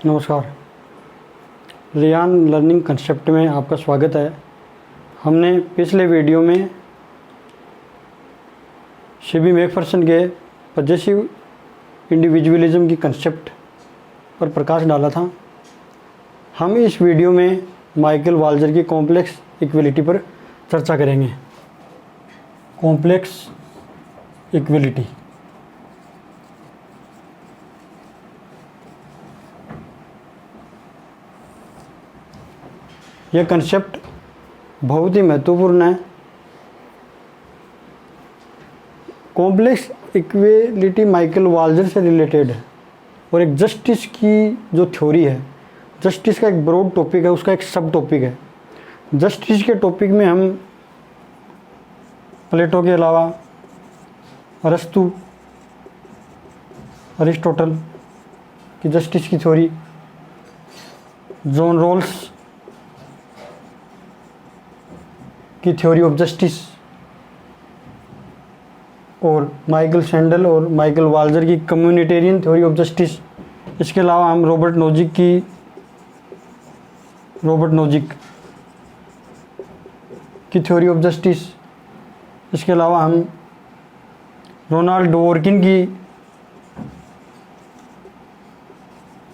नमस्कार। Riyan learning concept में आपका स्वागत है। हमने पिछले वीडियो में शिबी मैकफर्सन के पॉजिटिव इंडिविजुअलिज्म की कंसेप्ट पर प्रकाश डाला था। हम इस वीडियो में माइकल वाल्जर की कॉम्प्लेक्स इक्विलिटी पर चर्चा करेंगे। कॉम्प्लेक्स इक्विलिटी यह कंसेप्ट बहुत ही महत्वपूर्ण है। कॉम्प्लेक्स इक्विलिटी माइकल वाल्जर से रिलेटेड है और एक जस्टिस की जो थ्योरी है, जस्टिस का एक ब्रॉड टॉपिक है, उसका एक सब टॉपिक है। जस्टिस के टॉपिक में हम प्लेटो के अलावा अरस्तु, अरिस्टोटल की जस्टिस की थ्योरी, जॉन रॉल्स की थ्योरी ऑफ जस्टिस और माइकल सैंडल और माइकल वाल्जर की कम्युनिटेरियन थ्योरी ऑफ जस्टिस। इसके अलावा हम रॉबर्ट नोजिक की थ्योरी ऑफ जस्टिस, इसके अलावा हम रोनाल्ड डवर्किन की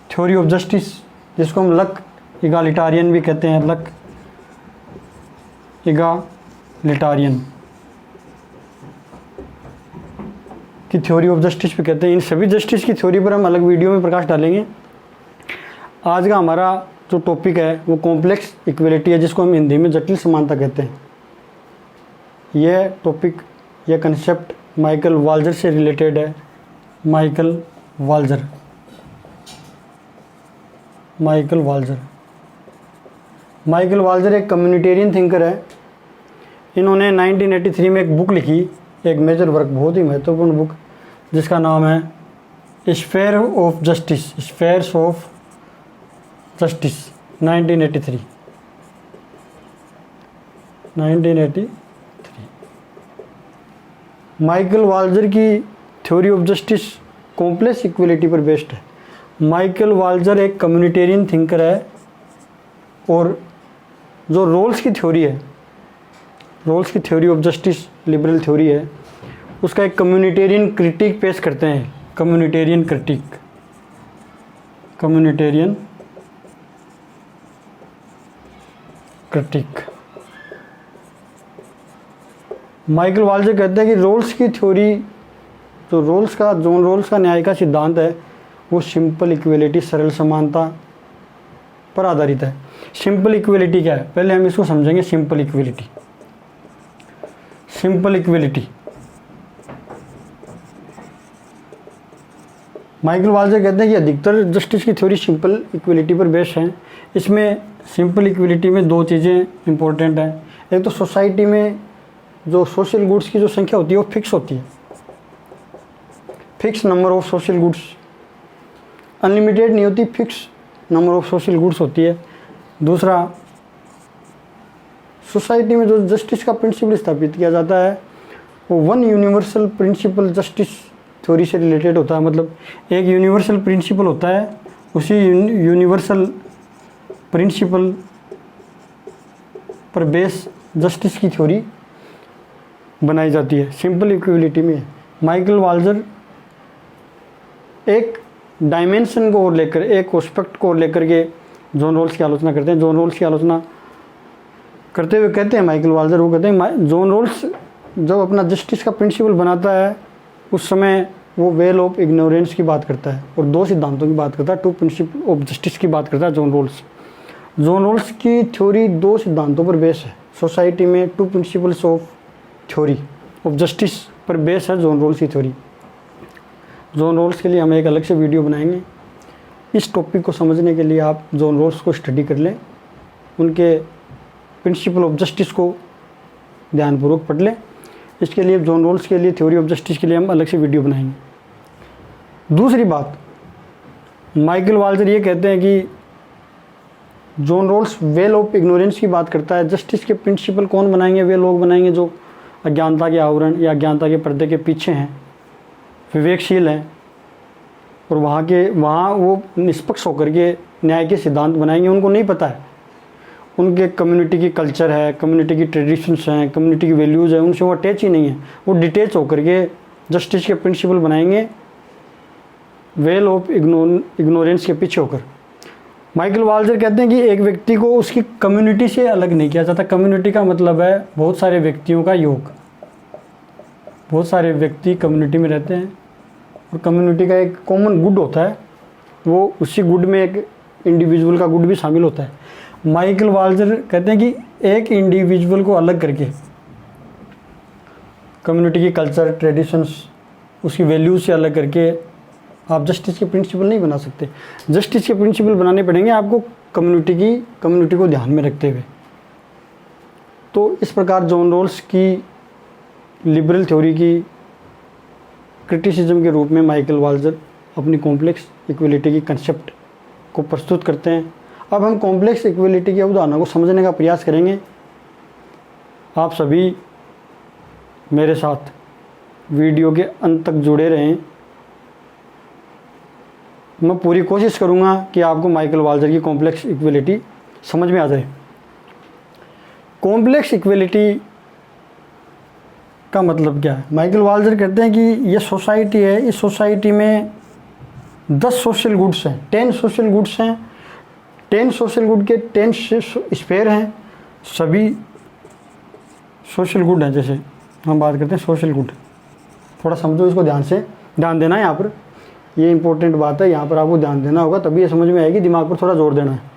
थ्योरी ऑफ जस्टिस, जिसको हम लक इगालिटारियन भी कहते हैं, लक इगालिटारियन की थ्योरी ऑफ जस्टिस भी कहते हैं। इन सभी जस्टिस की थ्योरी पर हम अलग वीडियो में प्रकाश डालेंगे। आज का हमारा जो टॉपिक है वो कॉम्प्लेक्स इक्विलिटी है, जिसको हम हिंदी में जटिल समानता कहते हैं। यह टॉपिक, यह कंसेप्ट माइकल वाल्जर से रिलेटेड है। माइकल वाल्जर एक कम्युनिटेरियन थिंकर है। इन्होंने 1983 में एक बुक लिखी, एक मेजर वर्क, बहुत ही महत्वपूर्ण बुक, जिसका नाम है स्फेयर ऑफ जस्टिस 1983। माइकल वाल्जर की theory of justice complex equality पर बेस्ड है। माइकल वाल्जर एक कम्युनिटेरियन थिंकर है और जो रोल्स की थ्योरी है, रोल्स की theory of justice liberal theory है, उसका एक कम्युनिटेरियन क्रिटिक पेश करते हैं। कम्युनिटेरियन क्रिटिक माइकल वाल्जर कहते हैं कि रोल्स की थ्योरी, जो जॉन रोल्स का न्याय का सिद्धांत है, वो सिंपल इक्विलिटी, सरल समानता पर आधारित है। सिंपल इक्विलिटी क्या है, पहले हम इसको समझेंगे। सिंपल इक्विलिटी माइकल वाल्जर कहते हैं कि अधिकतर जस्टिस की थ्योरी सिंपल इक्विलिटी पर बेस्ड है। इसमें सिंपल इक्विलिटी में दो चीज़ें इंपॉर्टेंट हैं। एक तो सोसाइटी में जो सोशल गुड्स की जो संख्या होती है वो फिक्स होती है, fix number of social goods, unlimited नहीं होती, fix number of social goods होती है। दूसरा, सोसाइटी में जो जस्टिस का प्रिंसिपल स्थापित किया जाता है वो one universal principle justice theory से रिलेटेड होता है। मतलब एक यूनिवर्सल प्रिंसिपल होता है, उसी यूनिवर्सल प्रिंसिपल पर बेस जस्टिस की थ्योरी बनाई जाती है। सिंपल इक्विलिटी में माइकल वाल्जर एक डायमेंशन को और लेकर, एक एस्पेक्ट को लेकर के जॉन रोल्स की आलोचना करते हैं। जॉन रोल्स की आलोचना करते हुए कहते हैं माइकल वाल्जर, वो कहते हैं जॉन रोल्स जब अपना जस्टिस का प्रिंसिपल बनाता है उस समय वो वेल ऑफ इग्नोरेंस की बात करता है और दो सिद्धांतों की बात करता है, टू प्रिंसिपल ऑफ जस्टिस की बात करता है जॉन रोल्स की थ्योरी दो सिद्धांतों पर बेस है। सोसाइटी में to principles of theory of justice पर बेस है जॉन रोल्स की थ्योरी। जॉन रोल्स के लिए हम एक अलग से वीडियो बनाएंगे। इस टॉपिक को समझने के लिए आप जॉन रोल्स को स्टडी कर लें, उनके प्रिंसिपल ऑफ जस्टिस को ध्यानपूर्वक पढ़ लें। इसके लिए जॉन रोल्स के लिए थ्योरी ऑफ जस्टिस के लिए हम अलग से वीडियो बनाएंगे। दूसरी बात, माइकल वाल्जर ये कहते हैं कि John Rawls veil of ignorance की बात करता है। जस्टिस के प्रिंसिपल कौन बनाएंगे? वे लोग बनाएंगे जो अज्ञानता के आवरण या अज्ञानता के पर्दे के पीछे हैं, विवेकशील हैं और वहाँ वो निष्पक्ष होकर के न्याय के सिद्धांत बनाएंगे। उनको नहीं पता है, उनके कम्युनिटी की कल्चर है, कम्युनिटी की ट्रेडिशंस हैं, कम्युनिटी की वैल्यूज़ है, उनसे वो अटैच ही नहीं है। वो डिटेच होकर के जस्टिस के प्रिंसिपल बनाएंगे वेल ऑफ इग्नोरेंस के पीछे होकर। माइकल वाल्जर कहते हैं कि एक व्यक्ति को उसकी कम्युनिटी से अलग नहीं किया जाता। कम्युनिटी का मतलब है बहुत सारे व्यक्तियों का योग। बहुत सारे व्यक्ति कम्युनिटी में रहते हैं और कम्युनिटी का एक कॉमन गुड होता है, वो उसी गुड में एक इंडिविजुअल का गुड भी शामिल होता है। माइकल वाल्जर कहते हैं कि एक इंडिविजुअल को अलग करके कम्युनिटी की कल्चर, ट्रेडिशंस, उसकी वैल्यूज से अलग करके आप जस्टिस के प्रिंसिपल नहीं बना सकते। जस्टिस के प्रिंसिपल बनाने पड़ेंगे आपको कम्युनिटी को ध्यान में रखते हुए। तो इस प्रकार जॉन रॉल्स की लिबरल थ्योरी की क्रिटिसिज्म के रूप में माइकल वाल्जर अपनी कॉम्प्लेक्स इक्वलिटी की कंसेप्ट को प्रस्तुत करते हैं। अब हम कॉम्प्लेक्स इक्वलिटी की अवधारणा को समझने का प्रयास करेंगे। आप सभी मेरे साथ वीडियो के अंत तक जुड़े रहें। मैं पूरी कोशिश करूंगा कि आपको माइकल वाल्जर की कॉम्प्लेक्स इक्वलिटी समझ में आ जाए। कॉम्प्लेक्स इक्वलिटी का मतलब क्या है? माइकल वाल्जर कहते हैं कि ये सोसाइटी है, इस सोसाइटी में 10 सोशल गुड्स हैं, 10 सोशल गुड्स हैं। 10 सोशल गुड के 10 स्फेयर हैं। सभी सोशल गुड हैं। जैसे हम बात करते हैं सोशल गुड, थोड़ा समझो इसको, ध्यान देना है यहाँ पर। ये इंपॉर्टेंट बात है, यहाँ पर आपको ध्यान देना होगा, तभी ये समझ में आएगी। दिमाग पर थोड़ा जोर देना है।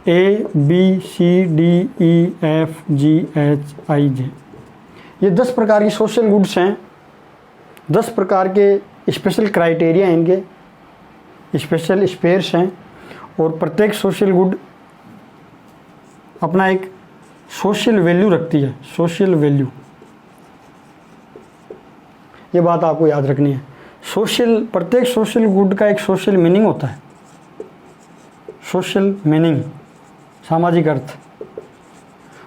A B C D E F G H I J, ये 10 प्रकार की सोशल गुड्स हैं। 10 प्रकार के स्पेशल क्राइटेरिया हैं, इनके स्पेशल स्पेयर्स हैं। और प्रत्येक सोशल गुड अपना एक सोशल वैल्यू रखती है। सोशल वैल्यू, ये बात आपको याद रखनी है। प्रत्येक सोशल गुड का एक सोशल मीनिंग होता है। सोशल मीनिंग, सामाजिक अर्थ।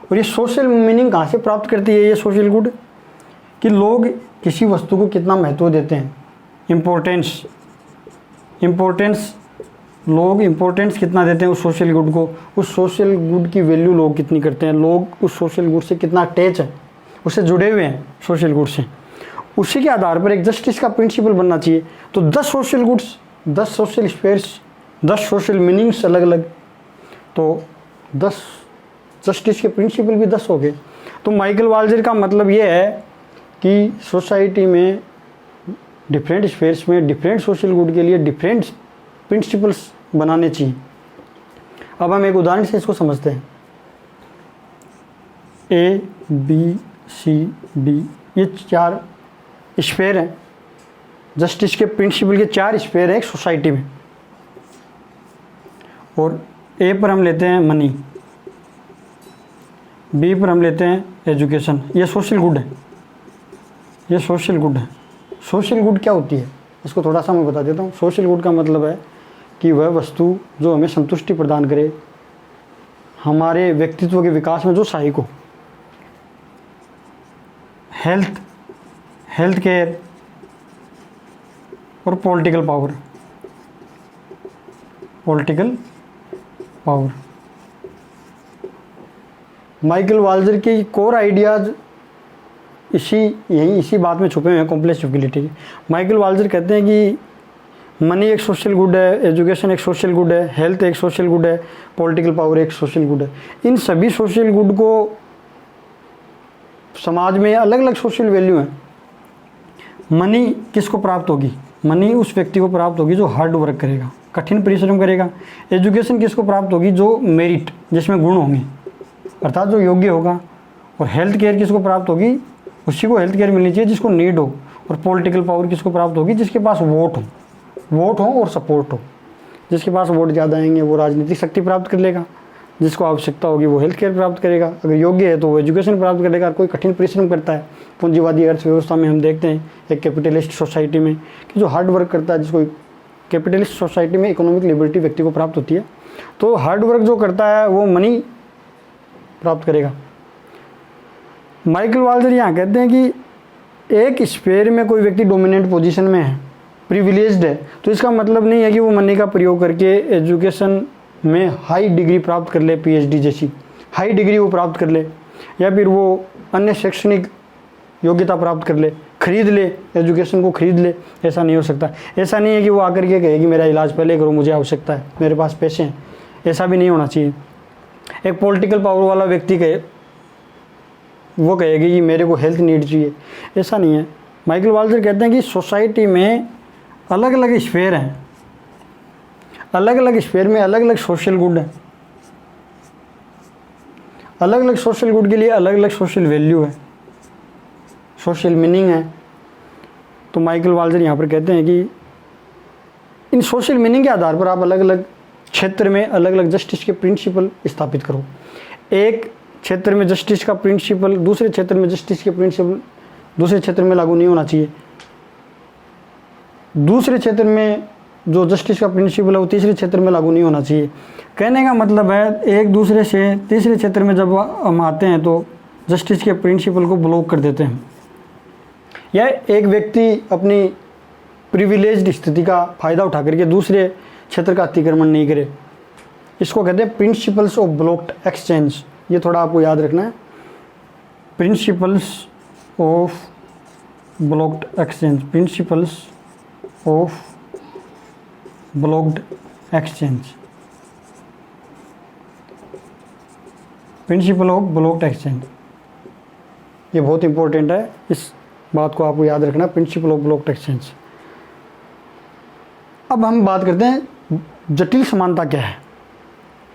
और ये सोशल मीनिंग कहाँ से प्राप्त करती है ये सोशल गुड? कि लोग किसी वस्तु को कितना महत्व देते हैं। इम्पोर्टेंस, लोग इम्पोर्टेंस कितना देते हैं उस सोशल गुड को, उस सोशल गुड की वैल्यू लोग कितनी करते हैं, लोग उस सोशल गुड से कितना अटैच है, उससे जुड़े हुए हैं सोशल गुड से। उसी के आधार पर एक जस्टिस का प्रिंसिपल बनना चाहिए। तो 10 social goods, 10 social spheres, 10 social meanings अलग अलग, तो 10 जस्टिस के प्रिंसिपल भी 10 हो गए। तो माइकल वाल्जर का मतलब ये है कि सोसाइटी में डिफरेंट स्पेयर्स में डिफरेंट सोशल गुड के लिए डिफरेंट प्रिंसिपल्स बनाने चाहिए। अब हम एक उदाहरण से इसको समझते हैं। A B C D, ये 4 स्पेयर हैं। जस्टिस के प्रिंसिपल के 4 स्पेयर हैं एक सोसाइटी में। और ए पर हम लेते हैं मनी, बी पर हम लेते हैं एजुकेशन। ये सोशल गुड है, ये सोशल गुड है। सोशल गुड क्या होती है इसको थोड़ा सा मैं बता देता हूँ। सोशल गुड का मतलब है कि वह वस्तु जो हमें संतुष्टि प्रदान करे, हमारे व्यक्तित्व के विकास में जो सहायक हो। हेल्थ केयर और पॉलिटिकल पावर। माइकल वाल्जर की कोर आइडियाज़ इसी बात में छुपे हुए हैं कॉम्प्लेक्स इक्वलिटी के। माइकल वाल्जर कहते हैं कि मनी एक सोशल गुड है, एजुकेशन एक सोशल गुड है, हेल्थ एक सोशल गुड है, पॉलिटिकल पावर एक सोशल गुड है। इन सभी सोशल गुड को समाज में अलग अलग सोशल वैल्यू हैं। मनी किसको प्राप्त होगी? मनी उस व्यक्ति को प्राप्त होगी जो हार्ड वर्क करेगा, कठिन परिश्रम करेगा। एजुकेशन किसको प्राप्त होगी? जो मेरिट, जिसमें गुण होंगे, अर्थात जो योग्य होगा। और हेल्थ केयर किसको प्राप्त होगी? उसी को हेल्थ केयर मिलनी चाहिए जिसको नीड हो। और पॉलिटिकल पावर किसको प्राप्त होगी? जिसके पास वोट हो और सपोर्ट हो। जिसके पास वोट ज़्यादा आएंगे वो राजनीतिक शक्ति प्राप्त कर लेगा, जिसको आवश्यकता होगी वो हेल्थ केयर प्राप्त करेगा, अगर योग्य है तो वो एजुकेशन प्राप्त करेगा। कोई कठिन परिश्रम करता है, पूंजीवादी अर्थव्यवस्था में हम देखते हैं एक कैपिटलिस्ट सोसाइटी में कि जो हार्ड वर्क करता है, जिसको कैपिटलिस्ट सोसाइटी में इकोनॉमिक लिबर्टी व्यक्ति को प्राप्त होती है, तो हार्ड वर्क जो करता है वो मनी प्राप्त करेगा। माइकल वाल्जर यहाँ कहते हैं कि एक स्फीयर में कोई व्यक्ति डोमिनेंट पोजीशन में है, प्रिविलेज्ड है, तो इसका मतलब नहीं है कि वो मनी का प्रयोग करके एजुकेशन में हाई डिग्री प्राप्त कर ले, पीएचडी जैसी हाई डिग्री वो प्राप्त कर ले, या फिर वो अन्य शैक्षणिक योग्यता प्राप्त कर ले, खरीद ले, एजुकेशन को खरीद ले। ऐसा नहीं हो सकता। ऐसा नहीं है कि वो आकर के कहे कि मेरा इलाज पहले करो, मुझे आवश्यकता है, मेरे पास पैसे हैं। ऐसा भी नहीं होना चाहिए। एक पॉलिटिकल पावर वाला व्यक्ति कहे, वो कहेगी कि मेरे को हेल्थ नीड चाहिए, ऐसा नहीं है। माइकल वाल्जर कहते हैं कि सोसाइटी में अलग अलग स्फेयर हैं, अलग अलग स्फेयर में अलग अलग सोशल गुड हैं, अलग अलग सोशल गुड के लिए अलग अलग सोशल वैल्यू है, सोशल मीनिंग है। तो माइकल वाल्जर यहाँ पर कहते हैं कि इन सोशल मीनिंग के आधार पर आप अलग अलग क्षेत्र में अलग अलग जस्टिस के प्रिंसिपल स्थापित करो। एक क्षेत्र में जस्टिस का प्रिंसिपल दूसरे क्षेत्र में जस्टिस के प्रिंसिपल दूसरे क्षेत्र में लागू नहीं होना चाहिए। दूसरे क्षेत्र में जो जस्टिस का प्रिंसिपल है वो तीसरे क्षेत्र में लागू नहीं होना चाहिए। कहने का मतलब है एक दूसरे से तीसरे क्षेत्र में जब हम आते हैं तो जस्टिस के प्रिंसिपल को ब्लॉक कर देते हैं, या एक व्यक्ति अपनी प्रिविलेज्ड स्थिति का फ़ायदा उठा करके दूसरे क्षेत्र का अतिक्रमण नहीं करे। इसको कहते हैं प्रिंसिपल्स ऑफ ब्लॉक्ड एक्सचेंज। ये थोड़ा आपको याद रखना है, principles of blocked exchange, principles of blocked exchange, principle of blocked exchange. ये बहुत इंपॉर्टेंट है, इस बात को आपको याद रखना, प्रिंसिपल ऑफ ब्लॉक्ड एक्सचेंज। अब हम बात करते हैं जटिल समानता क्या है।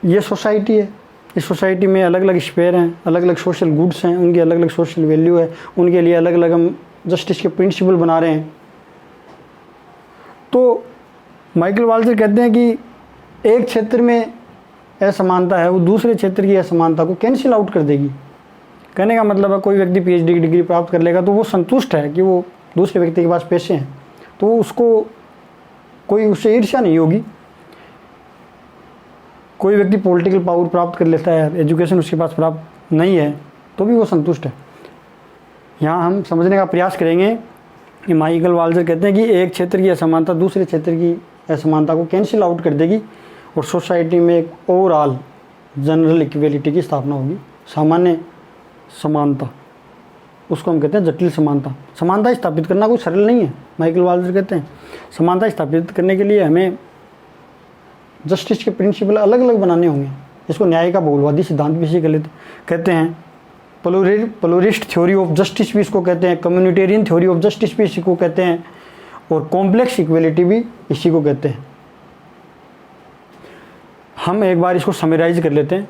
ये सोसाइटी है, इस सोसाइटी में अलग अलग स्फेयर हैं, अलग अलग सोशल गुड्स हैं, उनकी अलग अलग सोशल वैल्यू है, उनके लिए अलग अलग हम जस्टिस के प्रिंसिपल बना रहे हैं। तो माइकल वाल्जर कहते हैं कि एक क्षेत्र में असमानता है वो दूसरे क्षेत्र की असमानता को कैंसिल आउट कर देगी। कहने का मतलब है कोई व्यक्ति पीएचडी की डिग्री प्राप्त कर लेगा तो वो संतुष्ट है कि वो दूसरे व्यक्ति के पास पैसे हैं, तो उसको कोई उससे ईर्ष्या नहीं होगी। कोई व्यक्ति पॉलिटिकल पावर प्राप्त कर लेता है, एजुकेशन उसके पास प्राप्त नहीं है, तो भी वो संतुष्ट है। यहाँ हम समझने का प्रयास करेंगे कि माइकल वाल्जर कहते हैं कि एक क्षेत्र की असमानता दूसरे क्षेत्र की असमानता को कैंसिल आउट कर देगी और सोसाइटी में एक ओवरऑल जनरल इक्वेलिटी की स्थापना होगी। सामान्य समानता, उसको हम कहते हैं जटिल समानता। समानता स्थापित करना कोई सरल नहीं है। माइकल वाल्जर कहते हैं समानता स्थापित करने के लिए हमें जस्टिस के प्रिंसिपल अलग अलग बनाने होंगे। इसको न्याय का बहुलवादी सिद्धांत भी इसी कहते हैं। प्लूरिस्ट थ्योरी ऑफ जस्टिस भी इसको कहते हैं, कम्युनिटेरियन थ्योरी ऑफ जस्टिस भी इसी को कहते हैं, और कॉम्प्लेक्स इक्वेलिटी भी इसी को कहते हैं। हम एक बार इसको समराइज कर लेते हैं।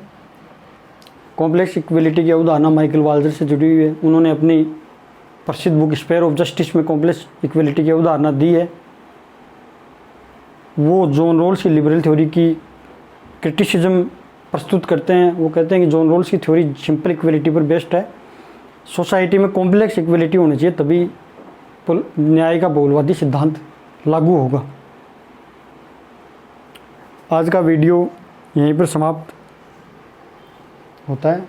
कॉम्प्लेक्स इक्वेलिटी की अवधारणा माइकल वाल्जर से जुड़ी हुई है। उन्होंने अपनी प्रसिद्ध बुक स्फेयर ऑफ जस्टिस में कॉम्प्लेक्स इक्वेलिटी की अवधारणा दी है। वो जॉन रॉल्स की लिबरल थ्योरी की क्रिटिसिज्म प्रस्तुत करते हैं। वो कहते हैं कि जॉन रॉल्स की थ्योरी सिंपल इक्वेलिटी पर बेस्ड है, सोसाइटी में कॉम्प्लेक्स इक्वेलिटी होनी चाहिए, तभी न्याय का बहुलवादी सिद्धांत लागू होगा। आज का वीडियो यहीं पर समाप्त होता है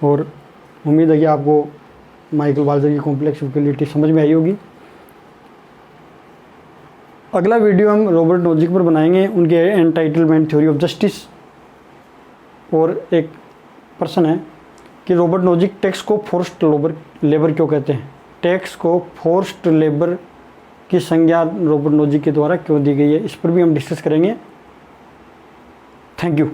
और उम्मीद है कि आपको माइकल वाल्जर की कॉम्प्लेक्स इक्वेलिटी समझ में आई होगी। अगला वीडियो हम रॉबर्ट नोजिक पर बनाएंगे, उनके एंटाइटलमेंट थ्योरी ऑफ जस्टिस। और एक प्रश्न है कि रॉबर्ट नोजिक टैक्स को फोर्स्ड लेबर क्यों कहते हैं। टैक्स को फोर्स्ड लेबर की संज्ञा रॉबर्ट नोजिक के द्वारा क्यों दी गई है, इस पर भी हम डिस्कस करेंगे। Thank you.